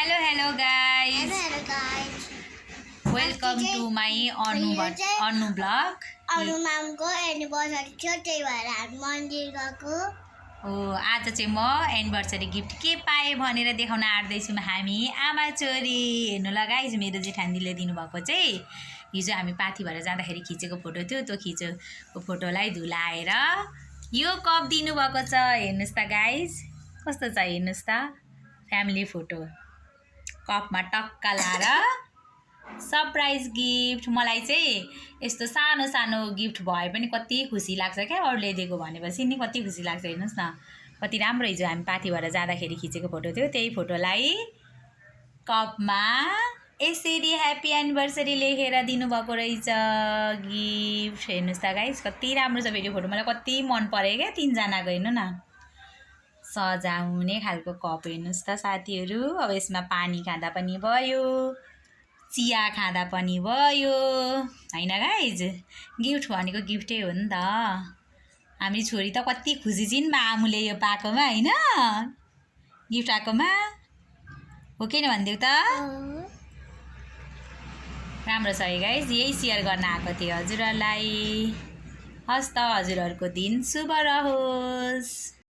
Hello guys. Hello guys. Welcome to my Anu vlog. अरु मामको anniversary थियो त्यही भएर हामी मन्दिर गएको। आज चाहिँ म एनिभर्सरी गिफ्ट के पाएँ भनेर देखाउन आँट्दैछौँ हामी आमा छोरी। हेर्नु ल गाइस, मेरो जेठानीले दिनुभएको चाहिँ हिजो हामी पाथी भएर जाँदाखेरि खिचेको फोटो थियो। त्यो खिचेको फोटोलाई धुलाएर यो कप दिनुभएको छ। हेर्नुहोस् त गाइस, कस्तो छ हेर्नुहोस् त, फ्यामिली फोटो कपमा टक्का लाएर सरप्राइज गिफ्ट। मलाई चाहिँ यस्तो सानो सानो गिफ्ट भए पनि कति खुसी लाग्छ क्या, अरूले दिएको भनेपछि नि कति खुसी लाग्छ। हेर्नुहोस् न कति राम्रो। हिजो हामी पाथी भएर जाँदाखेरि खिचेको फोटो थियो, त्यही फोटोलाई कपमा यसरी ह्याप्पी एनिभर्सरी लेखेर दिनुभएको रहेछ गिफ्ट। हेर्नुहोस् त गाइस, कति राम्रो छ भिडियो फोटो। मलाई कति मन पऱ्यो क्या तिनजनाको। हेर्नु न, सजाउने खालको कप हेर्नुहोस् त साथीहरू। अब यसमा पानी खाँदा पनि भयो, चिया खाँदा पनि भयो, हैन गाइज। गिफ्ट भनेको गिफ्टै हो नि त। हामी छोरी त कति खुसी छिन् मामुले यो पाएकोमा, हैन गिफ्ट आएकोमा। हो कि भनिदेऊ त। राम्रो छ है गाइज, यही सेयर गर्न आएको थिएँ हजुरहरूलाई। हस् त, हजुरहरूको दिन शुभ रहोस्।